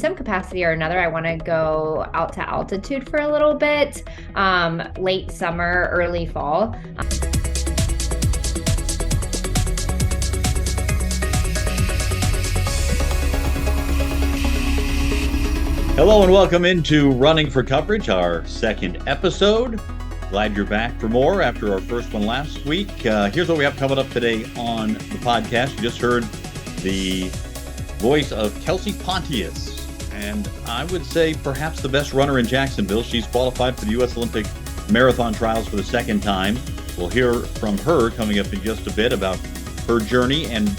some capacity or another, I want to go out to altitude for a little bit, late summer, early fall. Hello and welcome into Running for Coverage, our second episode. Glad you're back for more after our first one last week. Here's what we have coming up today on the podcast. You just heard the voice of Kelsey Pontius, and I would say perhaps the best runner in Jacksonville. She's qualified for the U.S. Olympic Marathon Trials for the second time. We'll hear from her coming up in just a bit about her journey and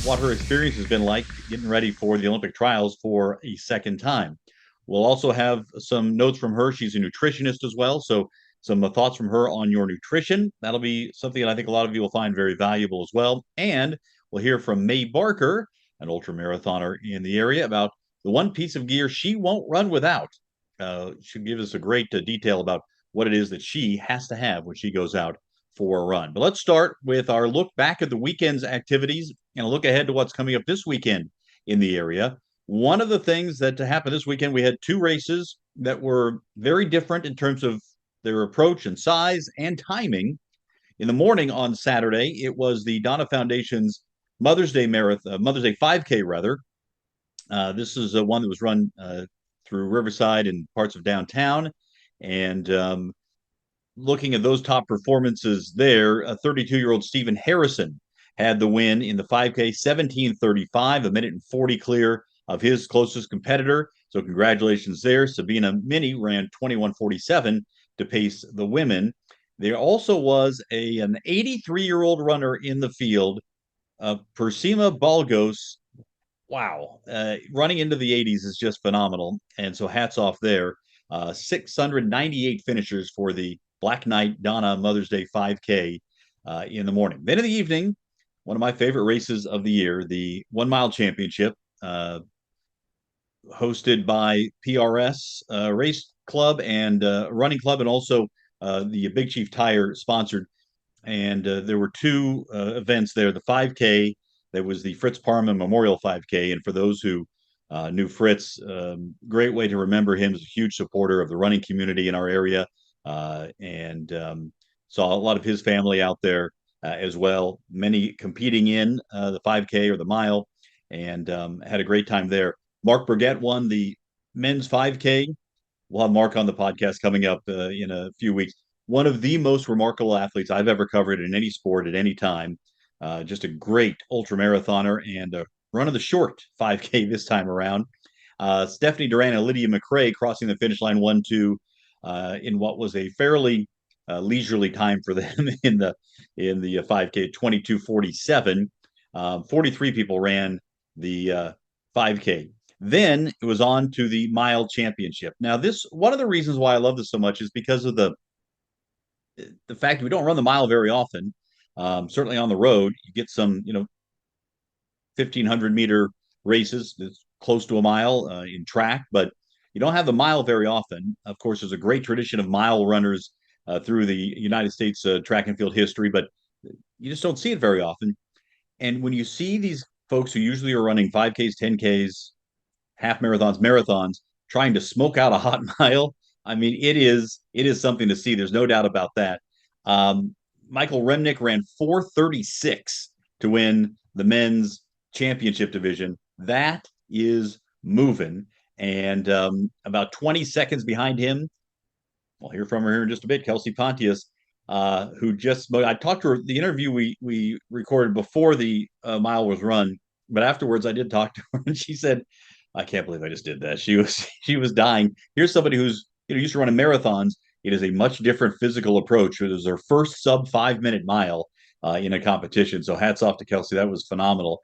what her experience has been like getting ready for the Olympic trials for a second time. We'll also have some notes from her. She's a nutritionist as well, so some thoughts from her on your nutrition. That'll be something that I think a lot of you will find very valuable as well. And we'll hear from Mae Barker, an ultramarathoner in the area, about the one piece of gear she won't run without. She'll give us a great detail about what it is that she has to have when she goes out for a run. But let's start with our look back at the weekend's activities and a look ahead to what's coming up this weekend in the area. One of the things that happened this weekend, we had two races that were very different in terms of their approach and size and timing. In the morning on Saturday, it was the Donna Foundation's Mother's Day Marathon, Mother's Day 5K rather. This is one that was run through Riverside and parts of downtown. And looking at those top performances there, a 32-year-old Stephen Harrison had the win in the 5K, 17:35, a minute and 40 clear of his closest competitor. So congratulations there. Sabina Mini ran 21:47 to pace the women. There also was an 83-year-old runner in the field, Persima Balgos. Wow, running into the 80s is just phenomenal. And so hats off there. 698 finishers for the Black Knight Donna Mother's Day 5K in the morning. Then in the evening, one of my favorite races of the year, the 1 Mile Championship, hosted by PRS Race Club and Running Club, and also the Big Chief Tire sponsored. And there were two events there. The 5K, that was the Fritz Parma Memorial 5K. And for those who knew Fritz, great way to remember him. As a huge supporter of the running community in our area, and saw a lot of his family out there as well. Many competing in the 5K or the mile, and had a great time there. Mark Burgett won the men's 5K. We'll have Mark on the podcast coming up in a few weeks. One of the most remarkable athletes I've ever covered in any sport at any time. Just a great ultramarathoner and a run of the short 5K this time around. Stephanie Duran and Lydia McRae crossing the finish line 1-2 in what was a fairly leisurely time for them in the 5K, 22:47. 43 people ran the 5K. Then it was on to the mile championship. Now, this one of the reasons why I love this so much is because of the fact we don't run the mile very often. Certainly on the road, you get some 1,500-meter races that's close to a mile in track, but you don't have the mile very often. Of course, there's a great tradition of mile runners through the United States track and field history, but you just don't see it very often. And when you see these folks who usually are running 5Ks, 10Ks, half marathons, trying to smoke out a hot mile, I mean, it is something to see. There's no doubt about that. Michael Remnick ran 4:36 to win the men's championship division. That is moving. And about 20 seconds behind him, we'll hear from her here in just a bit, Kelsey Pontius, who I talked to her, the interview we recorded before the mile was run, but afterwards I did talk to her, and she said, I can't believe I just did that. She was dying. Here's somebody who's used to running marathons. It is a much different physical approach. It was her first sub 5-minute mile in a competition. So hats off to Kelsey. That was phenomenal.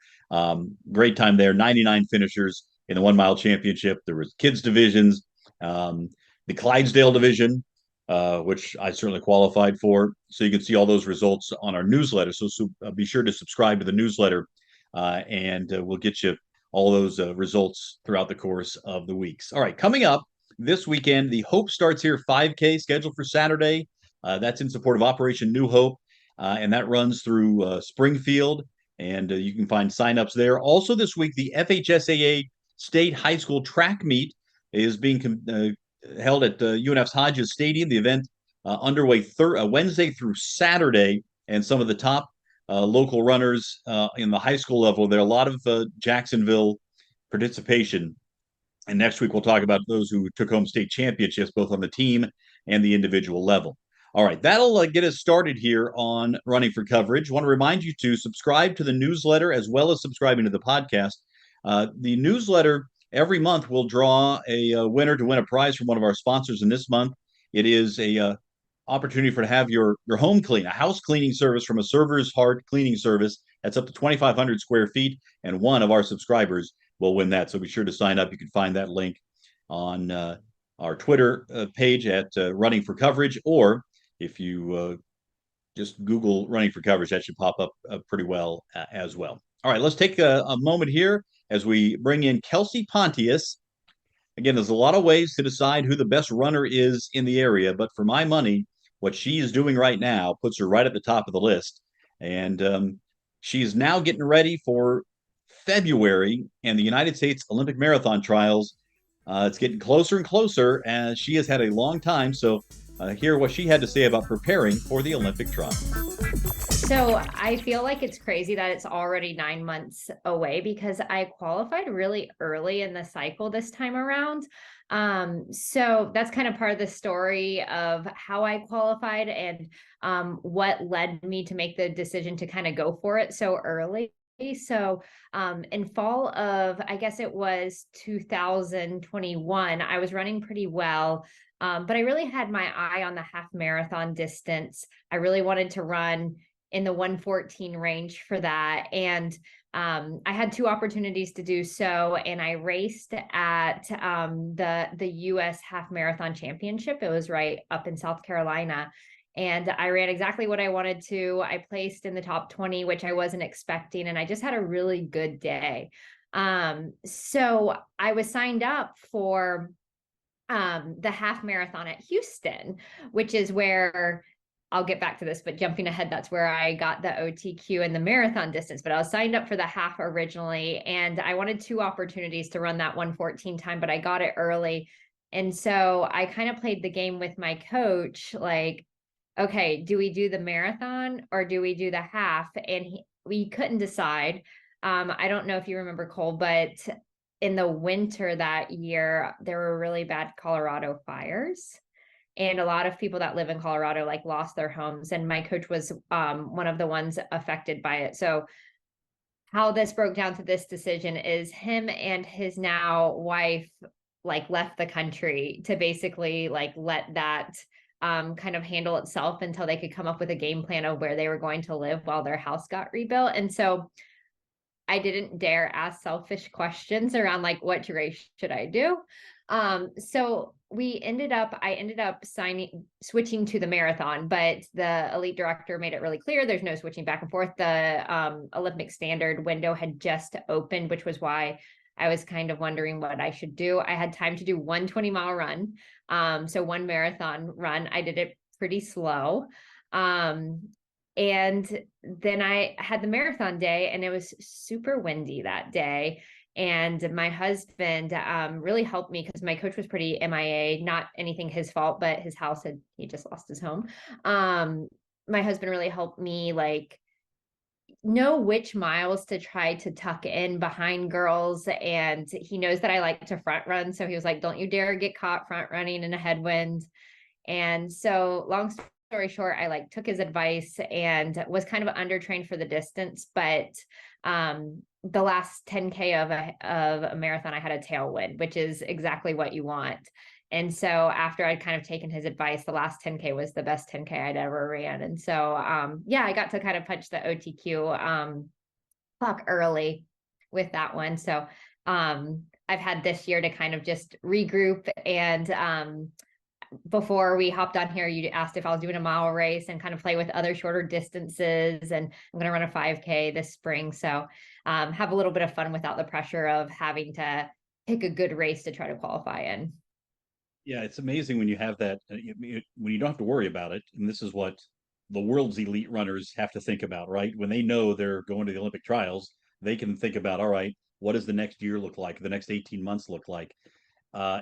Great time there. 99 finishers in the 1 Mile Championship. There was kids divisions, the Clydesdale division, which I certainly qualified for. So you can see all those results on our newsletter. So be sure to subscribe to the newsletter, and we'll get you all those results throughout the course of the weeks. All right, coming up this weekend, the Hope Starts Here 5K scheduled for Saturday. That's in support of Operation New Hope, and that runs through Springfield, and you can find signups there. Also this week, the FHSAA State High School track meet is being held at UNF's Hodges Stadium. The event underway Wednesday through Saturday, and some of the top local runners in the high school level. There are a lot of Jacksonville participation. And next week, we'll talk about those who took home state championships, both on the team and the individual level. All right, that'll get us started here on Running for Coverage. I want to remind you to subscribe to the newsletter as well as subscribing to the podcast. The newsletter every month will draw a winner to win a prize from one of our sponsors. And this month, it is a opportunity for to have your home clean, a house cleaning service from a Server's Heart cleaning service. That's up to 2,500 square feet, and one of our subscribers will win that. So be sure to sign up. You can find that link on our Twitter page at Running for Coverage, or if you just Google Running for Coverage, that should pop up pretty well as well. All right, let's take a moment here as we bring in Kelsey Pontius. Again, there's a lot of ways to decide who the best runner is in the area, but for my money, what she is doing right now puts her right at the top of the list. And she's now getting ready for February and the United States Olympic Marathon Trials. It's getting closer and closer, and she has had a long time. So, hear what she had to say about preparing for the Olympic trial. So I feel like it's crazy that it's already 9 months away because I qualified really early in the cycle this time around. So that's kind of part of the story of how I qualified and what led me to make the decision to kind of go for it so early. So in fall of, I guess it was 2021, I was running pretty well. But I really had my eye on the half marathon distance. I really wanted to run in the 114 range for that. And I had two opportunities to do so. And I raced at the US Half Marathon Championship. It was right up in South Carolina. And I ran exactly what I wanted to. I placed in the top 20, which I wasn't expecting. And I just had a really good day. So I was signed up for the half marathon at Houston, which is where I'll get back to this, but jumping ahead, that's where I got the OTQ and the marathon distance. But I was signed up for the half originally, and I wanted two opportunities to run that 114 time, but I got it early. And so I kind of played the game with my coach, like, okay, do we do the marathon or do we do the half? And we couldn't decide. I don't know if you remember, Cole, but in the winter that year, there were really bad Colorado fires. And a lot of people that live in Colorado like lost their homes. And my coach was one of the ones affected by it. So how this broke down to this decision is him and his now wife like left the country to basically like let that kind of handle itself until they could come up with a game plan of where they were going to live while their house got rebuilt. And so I didn't dare ask selfish questions around like, what race should I do? So I ended up switching to the marathon, but the elite director made it really clear there's no switching back and forth. The Olympic standard window had just opened, which was why I was kind of wondering what I should do. I had time to do 120-mile run. So one marathon run. I did it pretty slow. And then I had the marathon day, and it was super windy that day. And my husband really helped me because my coach was pretty MIA, not anything his fault, but his house he just lost his home. My husband really helped me like know which miles to try to tuck in behind girls. And he knows that I like to front run. So he was like, don't you dare get caught front running in a headwind. And so long story short, I like took his advice and was kind of undertrained for the distance, but the last 10K of a marathon, I had a tailwind, which is exactly what you want. And so after I'd kind of taken his advice, the last 10K was the best 10K I'd ever ran. And so, I got to kind of punch the OTQ clock early with that one. So I've had this year to kind of just regroup. And before we hopped on here, you asked if I was doing a mile race and kind of play with other shorter distances. And I'm going to run a 5K this spring. So have a little bit of fun without the pressure of having to pick a good race to try to qualify in. Yeah, it's amazing when you have that, when you don't have to worry about it. And this is what the world's elite runners have to think about, right? When they know they're going to the Olympic trials, they can think about, all right, what does the next year look like, the next 18 months look like.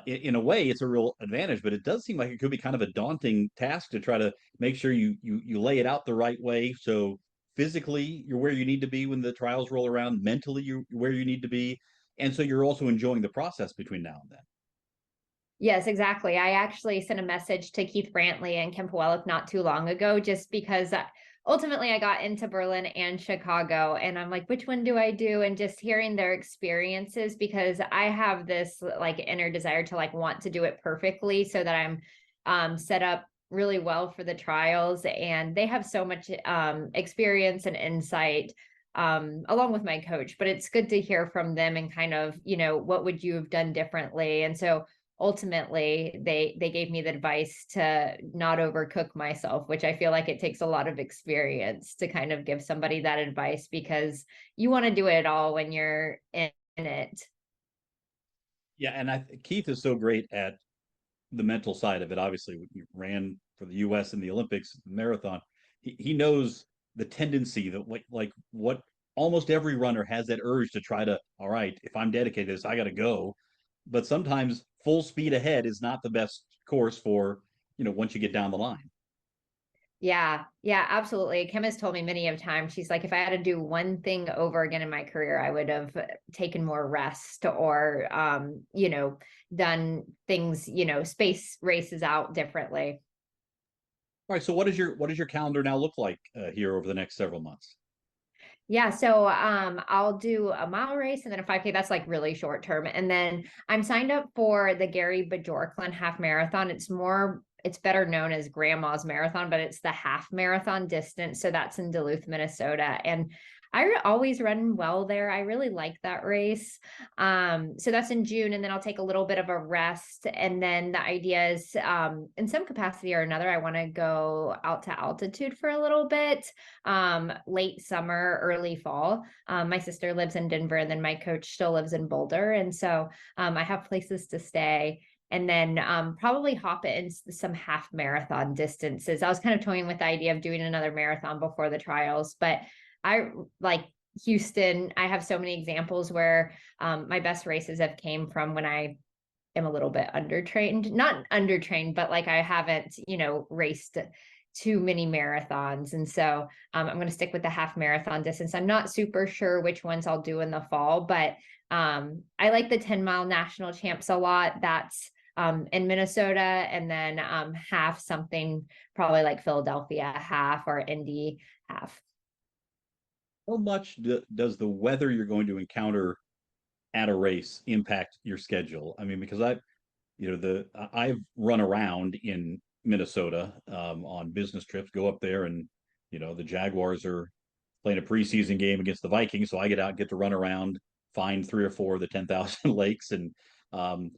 In a way, it's a real advantage, but it does seem like it could be kind of a daunting task to try to make sure you lay it out the right way. So physically, you're where you need to be when the trials roll around. Mentally, you're where you need to be, and so you're also enjoying the process between now and then. Yes, exactly. I actually sent a message to Keith Brantley and Kim Pawelek not too long ago, just because ultimately I got into Berlin and Chicago, and I'm like, which one do I do? And just hearing their experiences, because I have this like inner desire to like want to do it perfectly so that I'm set up really well for the trials. And they have so much experience and insight along with my coach, but it's good to hear from them and kind of, what would you have done differently? And so ultimately they gave me the advice to not overcook myself, which I feel like it takes a lot of experience to kind of give somebody that advice, because you want to do it all when you're in it. Yeah, and Keith is so great at the mental side of it. Obviously, he ran for the U.S. in the Olympics marathon. He knows the tendency that like what almost every runner has, that urge to try to, all right, if I'm dedicated to this, I got to go. But sometimes full speed ahead is not the best course for, once you get down the line. Yeah, absolutely. Kim has told me many of times, she's like, if I had to do one thing over again in my career, I would have taken more rest or, done things, space races out differently. All right. So what does your calendar now look like here over the next several months? Yeah, so I'll do a mile race and then a 5K. That's like really short term. And then I'm signed up for the Gary Bajorklin half marathon. It's better known as Grandma's Marathon, but it's the half marathon distance. So that's in Duluth, Minnesota. And always run well there. I really like that race. So that's in June, and then I'll take a little bit of a rest. And then the idea is, in some capacity or another, I want to go out to altitude for a little bit, late summer, early fall. My sister lives in Denver, and then my coach still lives in Boulder. And so I have places to stay. And then probably hop it in some half marathon distances. I was kind of toying with the idea of doing another marathon before the trials, but I like Houston. I have so many examples where my best races have came from when I am a little bit undertrained, not undertrained, but like I haven't, raced too many marathons. And so I'm going to stick with the half marathon distance. I'm not super sure which ones I'll do in the fall, but I like the 10-mile national champs a lot. That's in Minnesota, and then half something probably like Philadelphia half or Indy half. How much does the weather you're going to encounter at a race impact your schedule? I mean, because I've run around in Minnesota on business trips, go up there, and the Jaguars are playing a preseason game against the Vikings, so I get out, get to run around, find three or four of the 10,000 lakes, and um,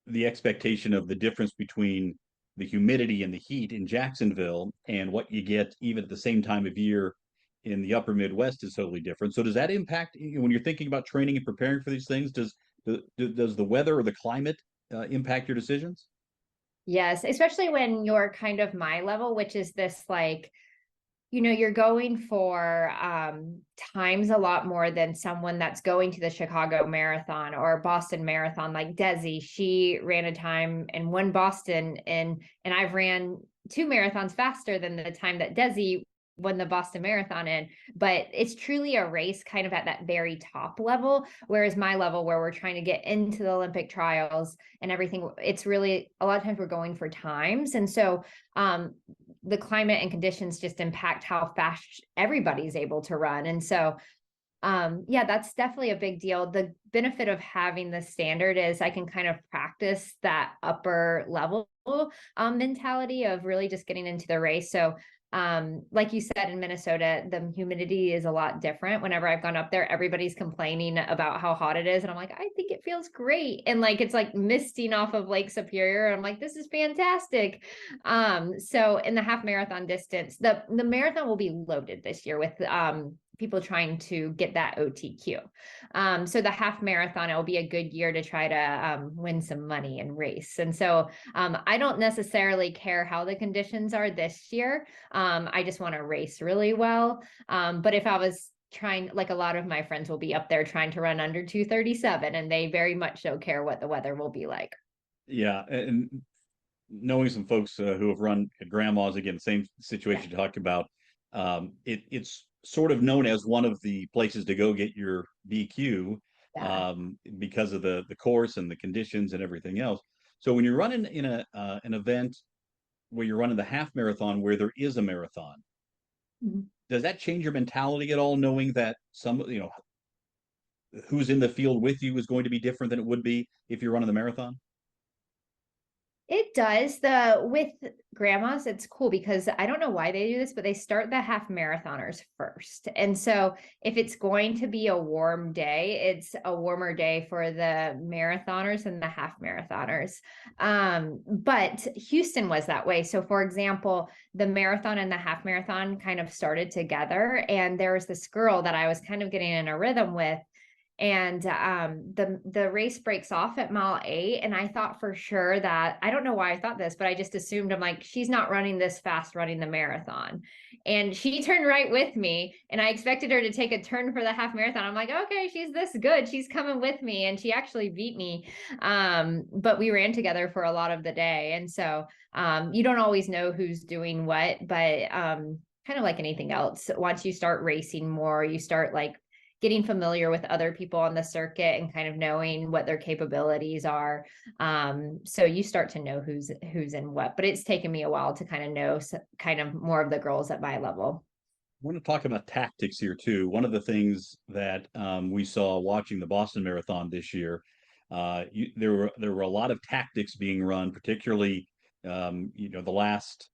the expectation of the difference between the humidity and the heat in Jacksonville and what you get even at the same time of year in the upper Midwest is totally different. So does that impact when you're thinking about training and preparing for these things? Does the weather or the climate impact your decisions? Yes, especially when you're kind of my level, which is this like, you're going for times a lot more than someone that's going to the Chicago Marathon or Boston Marathon. Like Desi, she ran a time and won Boston, and I've ran two marathons faster than the time that Desi won the Boston Marathon in. But it's truly a race kind of at that very top level, whereas my level, where we're trying to get into the Olympic trials and everything, it's really a lot of times we're going for times. And so the climate and conditions just impact how fast everybody's able to run. And so yeah, that's definitely a big deal. The benefit of having the standard is I can kind of practice that upper level mentality of really just getting into the race. So like you said, in Minnesota, the humidity is a lot different. Whenever I've gone up there, everybody's complaining about how hot it is. And I'm like, I think it feels great. And like, it's like misting off of Lake Superior. And I'm like, this is fantastic. So in the half marathon distance, the marathon will be loaded this year with people trying to get that OTQ. So the half marathon, it will be a good year to try to win some money and race. And so I don't necessarily care how the conditions are this year. I just want to race really well. But if I was trying, like a lot of my friends will be up there trying to run under 2:37, and they very much don't care what the weather will be like. Yeah, and knowing some folks who have run at grandma's, again, same situation you talked about. It's sort of known as one of the places to go get your BQ, Yeah. because of the course and the conditions and everything else. So when you're running in a an event where you're running the half marathon where there is a marathon, Mhm. does that change your mentality at all, knowing that some, who's in the field with you is going to be different than it would be if you're running the marathon? It does. The with grandmas, it's cool because I don't know why they do this, but they start the half marathoners first. And so if it's going to be a warm day, it's a warmer day for the marathoners and the half marathoners. But Houston was that way. So for example, the marathon and the half marathon kind of started together. And there was this girl that I was kind of getting in a rhythm with, and the race breaks off at mile 8, and I thought for sure that, I don't know why I thought this, but I just assumed, I'm like, she's not running this fast running the marathon. And she turned right with me, and I expected her to take a turn for the half marathon. I'm like, okay, she's this good, she's coming with me, and she actually beat me. But we ran together for a lot of the day. And so you don't always know who's doing what, but kind of like anything else, once you start racing more, you start like getting familiar with other people on the circuit and kind of knowing what their capabilities are. So you start to know who's in what, but it's taken me a while to kind of know kind of more of the girls at my level. I want to talk about tactics here too. One of the things that we saw watching the Boston Marathon this year, there were a lot of tactics being run, particularly the last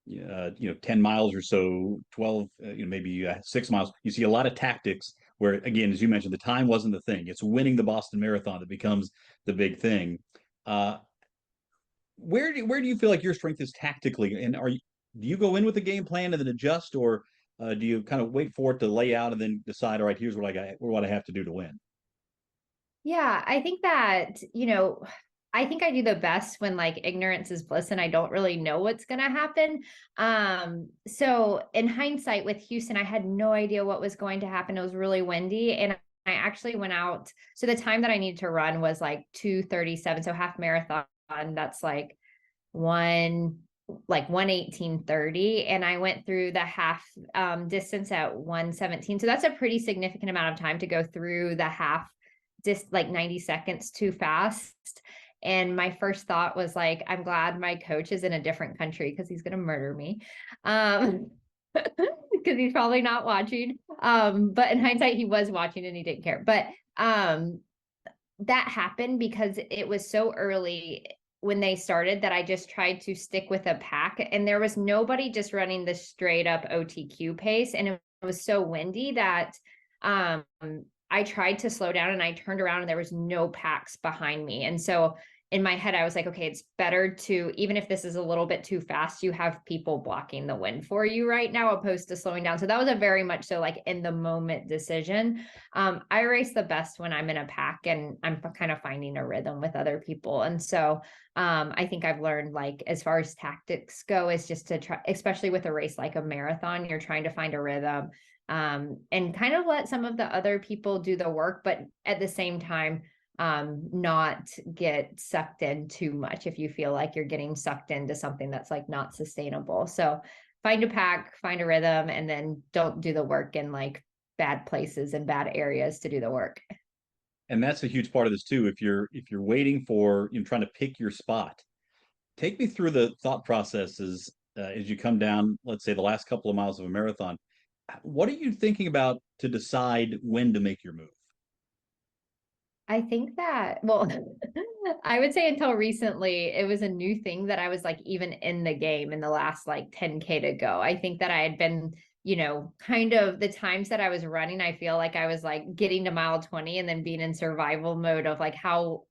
10 miles or so, 12, maybe 6 miles. You see a lot of tactics where, again, as you mentioned, the time wasn't the thing. It's winning the Boston Marathon that becomes the big thing. Uh, where do you feel like your strength is tactically? And do you go in with a game plan and then adjust, or do you kind of wait for it to lay out and then decide, all right, here's what I got, what I have to do to win? Yeah, I think that, I think I do the best when like ignorance is bliss and I don't really know what's going to happen. So in hindsight with Houston, I had no idea what was going to happen. It was really windy, and I actually went out. So the time that I needed to run was like 2:37. So half marathon, that's one like 1:18:30, and I went through the half distance at 1:17. So that's a pretty significant amount of time to go through the half, just like 90 seconds too fast. And my first thought was like, I'm glad my coach is in a different country because he's going to murder me. Because he's probably not watching. But in hindsight, he was watching and he didn't care. But that happened because it was so early when they started that I just tried to stick with a pack, and there was nobody just running the straight up OTQ pace. And it was so windy that I tried to slow down, and I turned around and there was no packs behind me. And so in my head, I was like, okay, it's better to, even if this is a little bit too fast, you have people blocking the wind for you right now, opposed to slowing down. So that was a very much so like in the moment decision. I race the best when I'm in a pack and I'm kind of finding a rhythm with other people. And so I think I've learned, like, as far as tactics go, is just to try, especially with a race like a marathon, you're trying to find a rhythm, and kind of let some of the other people do the work, but at the same time, not get sucked in too much if you feel like you're getting sucked into something that's like not sustainable. So find a pack, find a rhythm, and then don't do the work in like bad places and bad areas to do the work. And that's a huge part of this too. If you're waiting for, trying to pick your spot, take me through the thought processes as you come down, let's say the last couple of miles of a marathon. What are you thinking about to decide when to make your move? I think that, well, I would say until recently, it was a new thing that I was like even in the game in the last like 10K to go. I think that I had been, kind of the times that I was running, I feel like I was like getting to mile 20 and then being in survival mode of like, how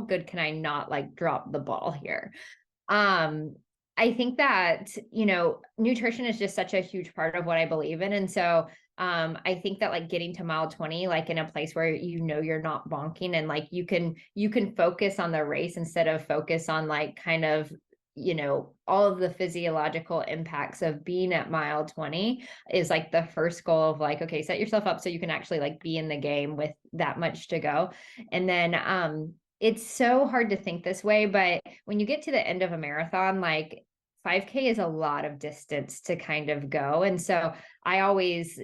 good can I not like drop the ball here? Um, I think that, nutrition is just such a huge part of what I believe in. And so I think that like getting to mile 20, like in a place where you're not bonking, and like you can focus on the race instead of focus on like kind of all of the physiological impacts of being at mile 20 is like the first goal of like, okay, set yourself up so you can actually like be in the game with that much to go. And then it's so hard to think this way, but when you get to the end of a marathon, like 5K is a lot of distance to kind of go. And so I always,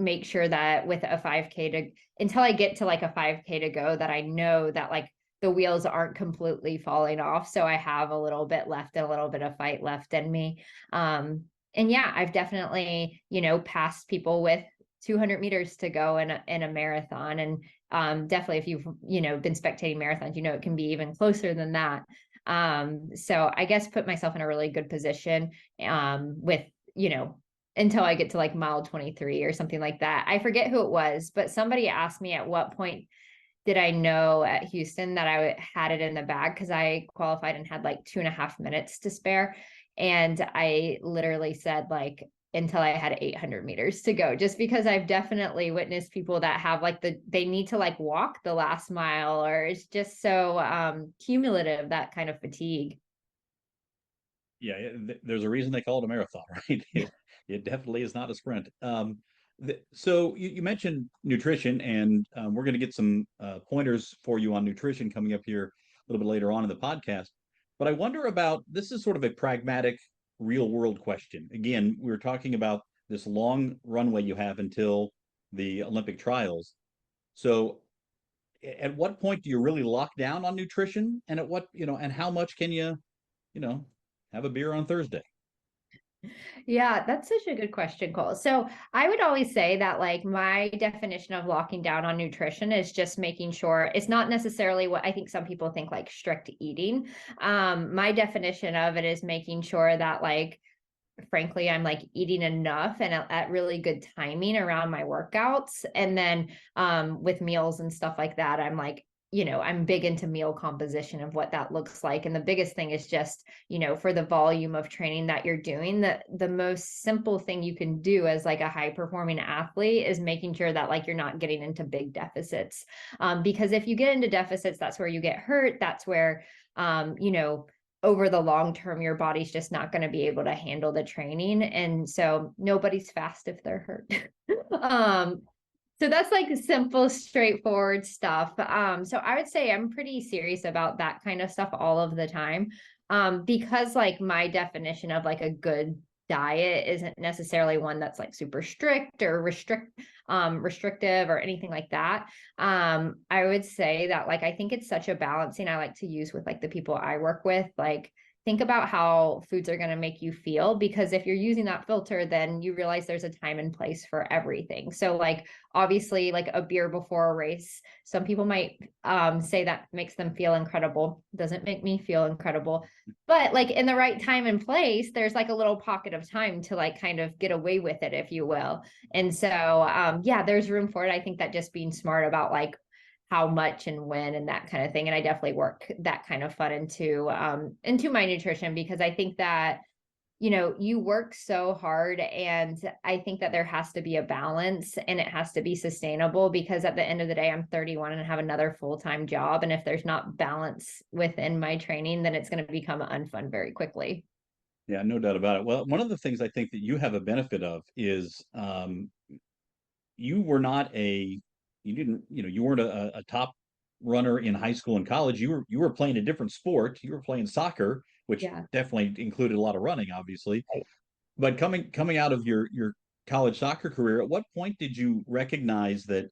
make sure that with a 5K until I get to like a 5K to go, that I know that like the wheels aren't completely falling off. So I have a little bit left and a little bit of fight left in me. And yeah, I've definitely, passed people with 200 meters to go in a marathon. And definitely if you've, been spectating marathons, it can be even closer than that. So I guess put myself in a really good position with, until I get to like mile 23 or something like that. I forget who it was, but somebody asked me at what point did I know at Houston that I had it in the bag, because I qualified and had like 2.5 minutes to spare. And I literally said like, until I had 800 meters to go, just because I've definitely witnessed people that have like they need to like walk the last mile, or it's just so cumulative, that kind of fatigue. Yeah, there's a reason they call it a marathon, right? It definitely is not a sprint. So you mentioned nutrition, and we're going to get some pointers for you on nutrition coming up here a little bit later on in the podcast. But I wonder about, this is sort of a pragmatic, real world question. Again, we were talking about this long runway you have until the Olympic trials. So at what point do you really lock down on nutrition, and at what, and how much can you know, have a beer on Thursday? Yeah, that's such a good question, Cole. So I would always say that like my definition of locking down on nutrition is just making sure it's not necessarily what I think some people think like strict eating. My definition of it is making sure that like frankly, I'm like eating enough and at really good timing around my workouts. And then with meals and stuff like that, I'm like, I'm big into meal composition of what that looks like. And the biggest thing is just, for the volume of training that you're doing, the most simple thing you can do as like a high performing athlete is making sure that like you're not getting into big deficits. Because if you get into deficits, that's where you get hurt. That's where, over the long term, your body's just not going to be able to handle the training. And so nobody's fast if they're hurt. um, so that's like simple, straightforward stuff. So I would say I'm pretty serious about that kind of stuff all of the time. Because like my definition of like a good diet isn't necessarily one that's like super strict or restrictive or anything like that. I would say that like I think it's such a balancing I like to use with like the people I work with. Like think about how foods are going to make you feel, because if you're using that filter, then you realize there's a time and place for everything. So like obviously like a beer before a race, some people might say that makes them feel incredible. Doesn't make me feel incredible, but like in the right time and place, there's like a little pocket of time to like kind of get away with it, if you will. And so yeah, there's room for it. I think that just being smart about like how much and when and that kind of thing. And I definitely work that kind of fun into my nutrition, because I think that, you work so hard, and I think that there has to be a balance and it has to be sustainable, because at the end of the day, I'm 31 and have another full-time job. And if there's not balance within my training, then it's going to become unfun very quickly. Yeah, no doubt about it. Well, one of the things I think that you have a benefit of is you were not you didn't, you weren't a top runner in high school and college. You were playing a different sport. You were playing soccer, which Yeah. definitely included a lot of running, obviously. But coming out of your college soccer career, at what point did you recognize that,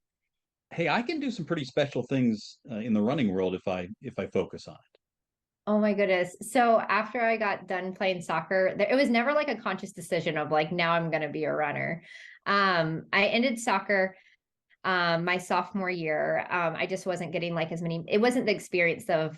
hey, I can do some pretty special things in the running world if I focus on it? Oh my goodness. So after I got done playing soccer, it was never like a conscious decision of like, now I'm going to be a runner. I ended soccer my sophomore year. I just wasn't getting like as many, it wasn't the experience of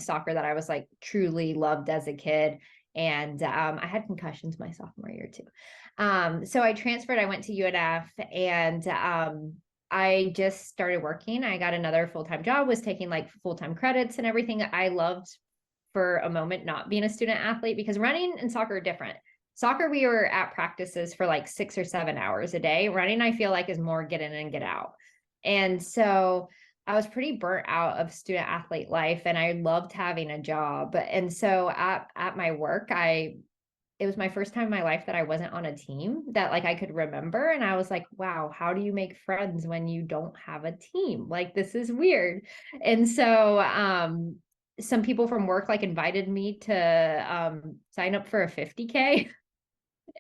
soccer that I was like truly loved as a kid. And I had concussions my sophomore year too. So I transferred, I went to UNF, and I just started working. I got another full-time job, was taking like full-time credits and everything. I loved for a moment not being a student athlete, because running and soccer are different. Soccer, we were at practices for like 6 or 7 hours a day. Running, I feel like, is more get in and get out. And so I was pretty burnt out of student athlete life and I loved having a job. And so at my work, it was my first time in my life that I wasn't on a team that like I could remember. And I was like, wow, how do you make friends when you don't have a team? Like this is weird. And so some people from work like invited me to sign up for a 50K.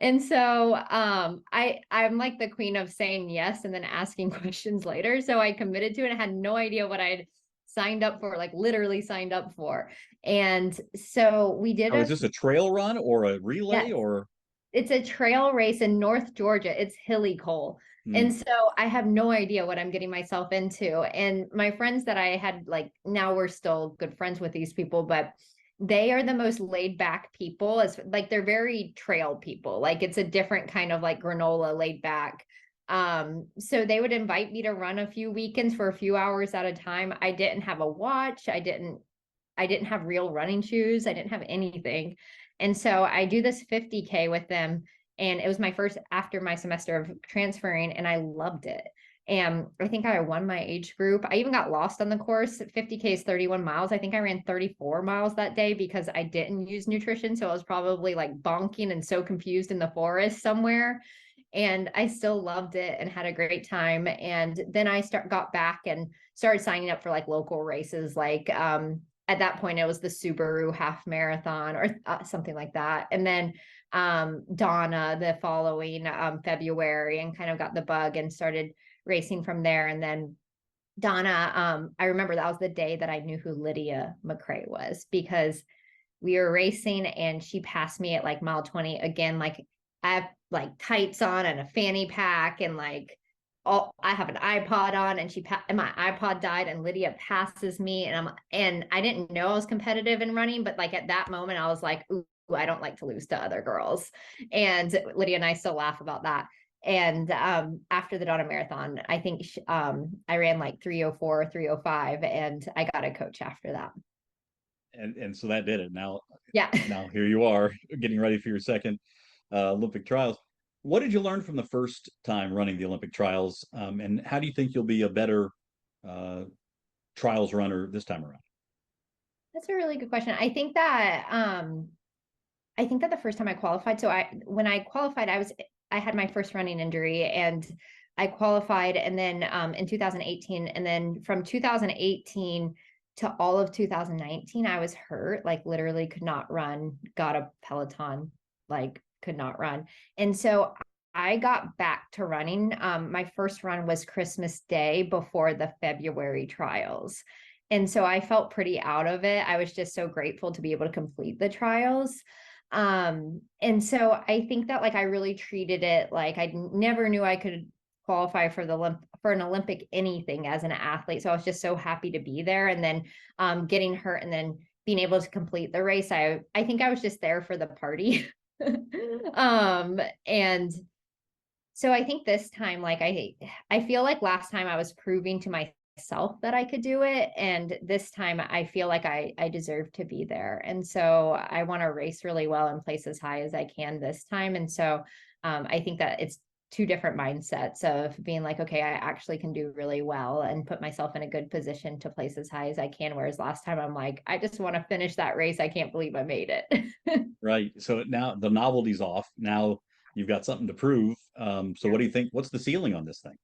And so I'm like the queen of saying yes and then asking questions later. So I committed to it and had no idea what I'd signed up for, like literally signed up for. And so we did Now, is a this a trail run or a relay yes, or? it's a trail race in North Georgia. It's hilly coal. And Hmm. so I have no idea what I'm getting myself into. And my friends that I had, like, now we're still good friends with these people, but they are the most laid back people. As like they're very trail people. Like it's a different kind of like granola laid back. So they would invite me to run a few weekends for a few hours at a time. I didn't have a watch. I didn't have real running shoes. I didn't have anything. And so I do this 50K with them. And it was my first after my semester of transferring, and I loved it. And I think I won my age group. I even got lost on the course. 50K is 31 miles. I think I ran 34 miles that day because I didn't use nutrition. So I was probably like bonking and so confused in the forest somewhere. And I still loved it and had a great time. And then I got back and started signing up for like local races, like at that point it was the Subaru half marathon or something like that. And then Donna the following February, and kind of got the bug and started racing from there. And then Donna, I remember that was the day that I knew who Lydia McRae was, because we were racing and she passed me at like mile 20 again. Like I have like tights on and a fanny pack and like all I have an iPod on, and and my iPod died and Lydia passes me, and I didn't know I was competitive in running, but like at that moment I was like, ooh, I don't like to lose to other girls. And Lydia and I still laugh about that. And after the Donna Marathon, I think I ran like 3:04, 3:05, and I got a coach after that. And so that did it. Now, Yeah. now here you are getting ready for your second Olympic trials. What did you learn from the first time running the Olympic trials? And how do you think you'll be a better uh, trials runner this time around? That's a really good question. I think that the first time I qualified, so when I qualified, I had my first running injury and I qualified, and then in 2018, and then from 2018 to all of 2019 I was hurt, like literally could not run, got a Peloton, like could not run. And so I got back to running. My first run was Christmas Day before the February trials. And so I felt pretty out of it. I was just so grateful to be able to complete the trials. And so I think that like I really treated it like I never knew I could qualify for for an Olympic anything as an athlete. So I was just so happy to be there. And then getting hurt and then being able to complete the race, I think I was just there for the party. And so I think this time, like I feel like last time I was proving to myself that I could do it, and this time I feel like I deserve to be there. And so I want to race really well and place as high as I can this time. And so I think that it's two different mindsets of being like, okay, I actually can do really well and put myself in a good position to place as high as I can. Whereas last time I'm like, I just want to finish that race. I can't believe I made it. Right. So now the novelty's off. Now you've got something to prove. So what do you think? What's the ceiling on this thing?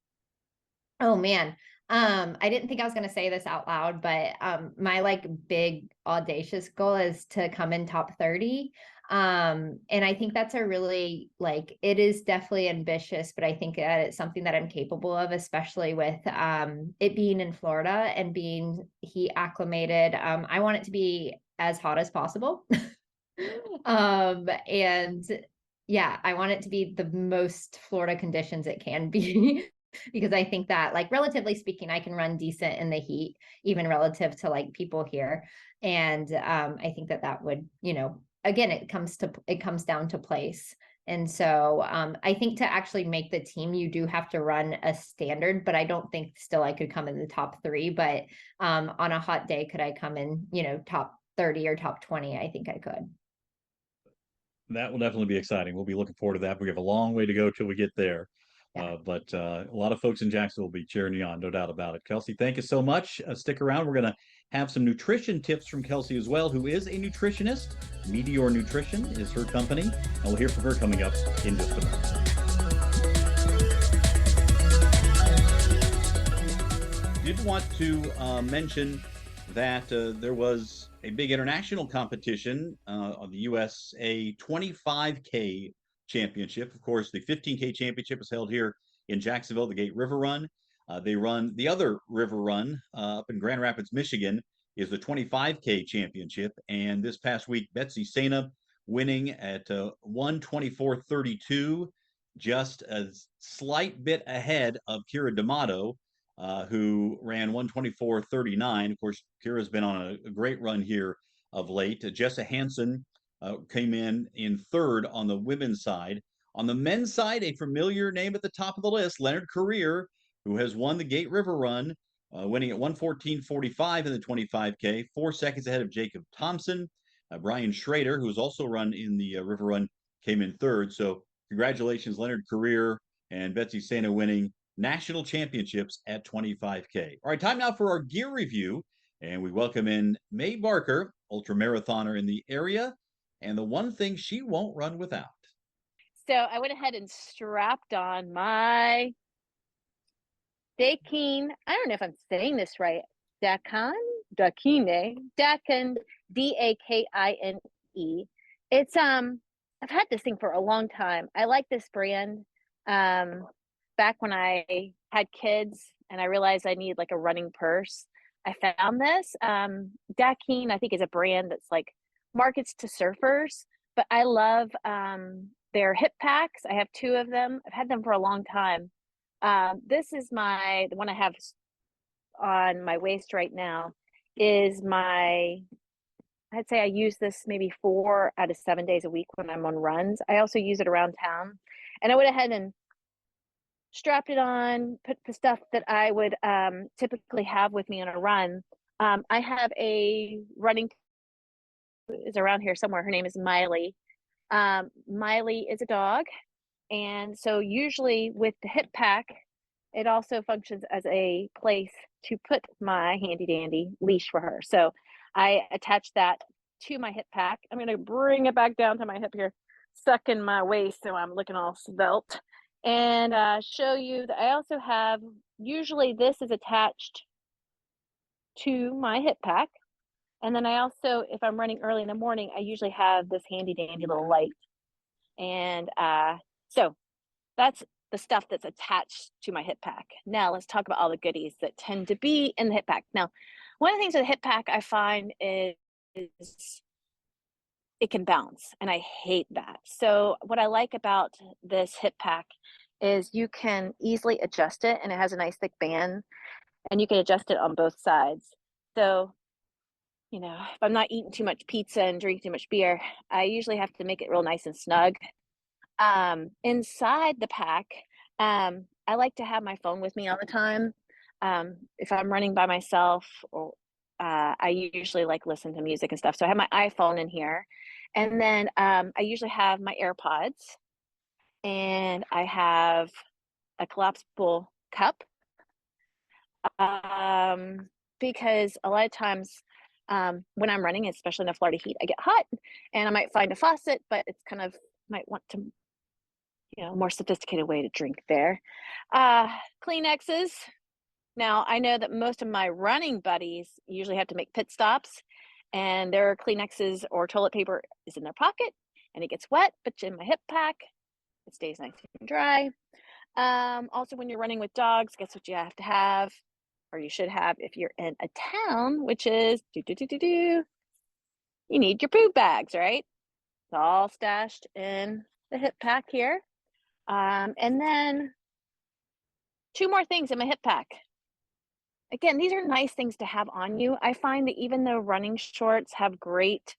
Oh man. I didn't think I was going to say this out loud, but my like big audacious goal is to come in top 30. And I think that's a really like it is definitely ambitious, but I think that it's something that I'm capable of, especially with it being in Florida and being heat acclimated. I want it to be as hot as possible. And yeah, I want it to be the most Florida conditions it can be. Because I think that like relatively speaking, I can run decent in the heat, even relative to like people here. And I think that that would, again, it comes down to place. And so I think to actually make the team, you do have to run a standard, but I don't think still I could come in the top 3. But on a hot day, could I come in, top 30 or top 20? I think I could. That will definitely be exciting. We'll be looking forward to that. We have a long way to go till we get there. But a lot of folks in Jacksonville will be cheering you on, no doubt about it. Kelsey, thank you so much. Stick around. We're going to have some nutrition tips from Kelsey as well, who is a nutritionist. Meteor Nutrition is her company, and we'll hear from her coming up in just a moment. Did want to mention that there was a big international competition on the USA 25K championship. Of course, the 15K championship is held here in Jacksonville, the Gate River Run. They run the other river run up in Grand Rapids, Michigan, is the 25K championship. And this past week, Betsy Sena winning at 1:24:32, just a slight bit ahead of Kira D'Amato, who ran 1:24:39. Of course, Kira's been on a great run here of late. Jessa Hansen came in third on the women's side. On the men's side, a familiar name at the top of the list, Leonard Career, who has won the Gate River Run, winning at 1:14:45 in the 25K, 4 seconds ahead of Jacob Thompson. Brian Schrader, who's also run in the River Run, came in third. So congratulations, Leonard Career and Betsy Sena winning national championships at 25K. All right, time now for our gear review. And we welcome in Mae Barker, ultra marathoner in the area, and the one thing she won't run without. So I went ahead and strapped on my Dakine. I don't know if I'm saying this right. Dakine, Dakine. It's I've had this thing for a long time. I like this brand. Back when I had kids and I realized I need like a running purse, I found this. Dakine, I think, is a brand that's like markets to surfers, but I love their hip packs. I have 2 of them. I've had them for a long time. This is the one I have on my waist right now is I'd say I use this maybe 4 out of 7 days a week when I'm on runs. I also use it around town, and I went ahead and strapped it on, put the stuff that I would typically have with me on a run. I have a running is around here somewhere. Her name is Miley. Miley is a dog, and so usually with the hip pack, it also functions as a place to put my handy dandy leash for her. So I attach that to my hip pack. I'm going to bring it back down to my hip here, stuck in my waist so I'm looking all svelte, and show you that I also have, usually this is attached to my hip pack. And then I also, if I'm running early in the morning, I usually have this handy dandy little light. And so that's the stuff that's attached to my hip pack. Now let's talk about all the goodies that tend to be in the hip pack. Now, one of the things with the hip pack I find is it can bounce, and I hate that. So what I like about this hip pack is you can easily adjust it, and it has a nice thick band, and you can adjust it on both sides. So, you know, if I'm not eating too much pizza and drinking too much beer, I usually have to make it real nice and snug. Inside the pack, I like to have my phone with me all the time. If I'm running by myself, or I usually like listen to music and stuff. So I have my iPhone in here, and then I usually have my AirPods, and I have a collapsible cup, because a lot of times when I'm running, especially in the Florida heat, I get hot, and I might find a faucet, but it's kind of, might want to, you know, more sophisticated way to drink there. Kleenexes. Now, I know that most of my running buddies usually have to make pit stops, and their Kleenexes or toilet paper is in their pocket, and it gets wet, but in my hip pack, it stays nice and dry. Also, when you're running with dogs, guess what you have to have, or you should have if you're in a town, which is you need your poop bags, right? It's all stashed in the hip pack here. And then 2 more things in my hip pack. Again, these are nice things to have on you. I find that even though running shorts have great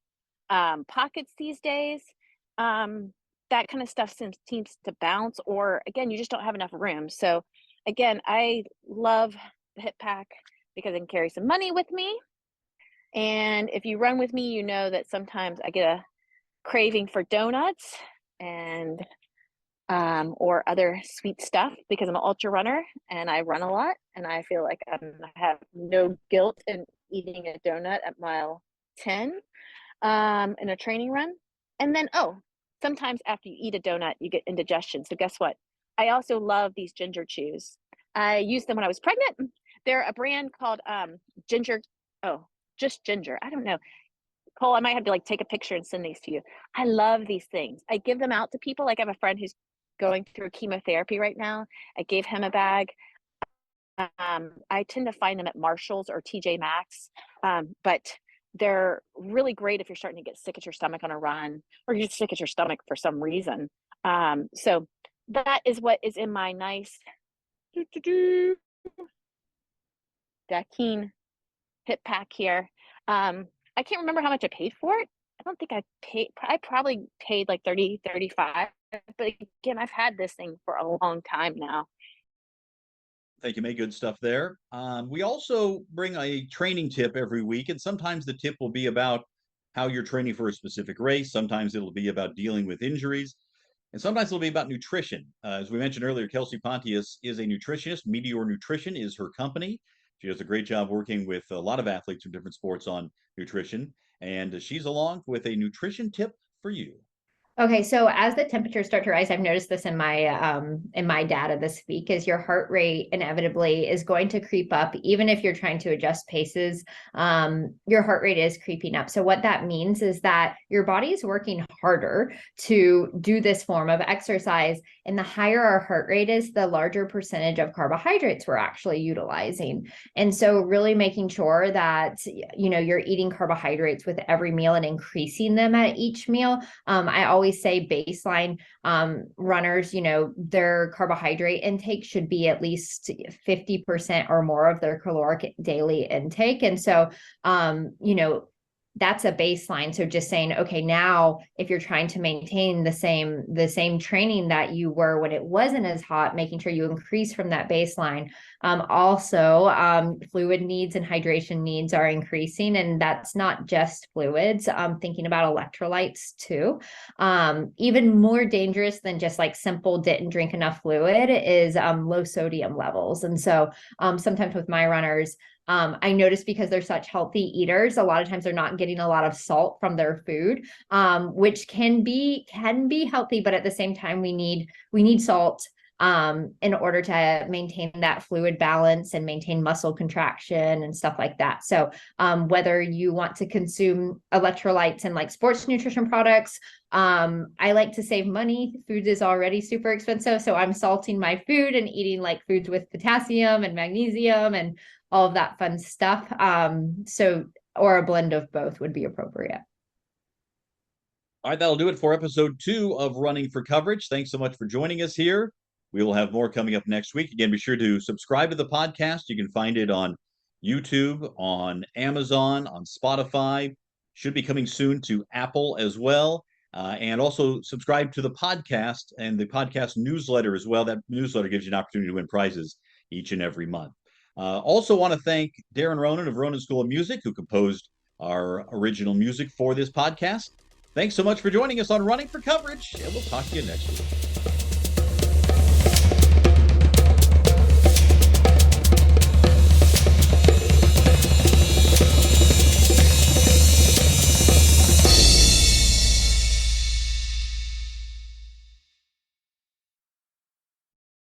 pockets these days, that kind of stuff seems to bounce, or again, you just don't have enough room. So again, I love the hip pack because I can carry some money with me. And if you run with me, you know that sometimes I get a craving for donuts, and or other sweet stuff because I'm an ultra runner and I run a lot, and I feel like I have no guilt in eating a donut at mile 10 in a training run. And then, sometimes after you eat a donut, you get indigestion. So guess what? I also love these ginger chews. I used them when I was pregnant. They're a brand called Ginger. Oh, just Ginger. I don't know. Cole, I might have to like take a picture and send these to you. I love these things. I give them out to people. Like I have a friend who's going through chemotherapy right now. I gave him a bag. I tend to find them at Marshall's or TJ Maxx, but they're really great if you're starting to get sick at your stomach on a run, or you're sick at your stomach for some reason. So that is what is in my nice Dakin hip pack here. I can't remember how much I paid for it. I don't think I probably paid like 30, 35. But again, I've had this thing for a long time now. Thank you, Mae. Good stuff there. We also bring a training tip every week, and sometimes the tip will be about how you're training for a specific race. Sometimes it'll be about dealing with injuries, and sometimes it'll be about nutrition. As we mentioned earlier, Kelsey Pontius is a nutritionist. Meteor Nutrition is her company. She does a great job working with a lot of athletes from different sports on nutrition, and she's along with a nutrition tip for you. Okay, so as the temperatures start to rise, I've noticed this in my data this week, is your heart rate inevitably is going to creep up, even if you're trying to adjust paces. Your heart rate is creeping up. So what that means is that your body is working harder to do this form of exercise, and the higher our heart rate is, the larger percentage of carbohydrates we're actually utilizing. And so really making sure that you're eating carbohydrates with every meal and increasing them at each meal. I always say baseline runners, their carbohydrate intake should be at least 50% or more of their caloric daily intake. And so, that's a baseline. So just saying, okay, now if you're trying to maintain the same training that you were when it wasn't as hot, making sure you increase from that baseline. Also, fluid needs and hydration needs are increasing, and that's not just fluids. Thinking about electrolytes too. Even more dangerous than just like simple didn't drink enough fluid is low sodium levels. And so sometimes with my runners, I notice because they're such healthy eaters, a lot of times they're not getting a lot of salt from their food, which can be healthy, but at the same time, we need salt in order to maintain that fluid balance and maintain muscle contraction and stuff like that. So whether you want to consume electrolytes and like sports nutrition products, I like to save money. Food is already super expensive, so I'm salting my food and eating like foods with potassium and magnesium and all of that fun stuff. Or a blend of both would be appropriate. All right, that'll do it for episode 2 of Running for Coverage. Thanks so much for joining us here. We will have more coming up next week. Again, be sure to subscribe to the podcast. You can find it on YouTube, on Amazon, on Spotify. Should be coming soon to Apple as well. And also subscribe to the podcast and the podcast newsletter as well. That newsletter gives you an opportunity to win prizes each and every month. Also want to thank Darren Ronan of Ronan School of Music, who composed our original music for this podcast. Thanks so much for joining us on Running for Coverage, and we'll talk to you next week.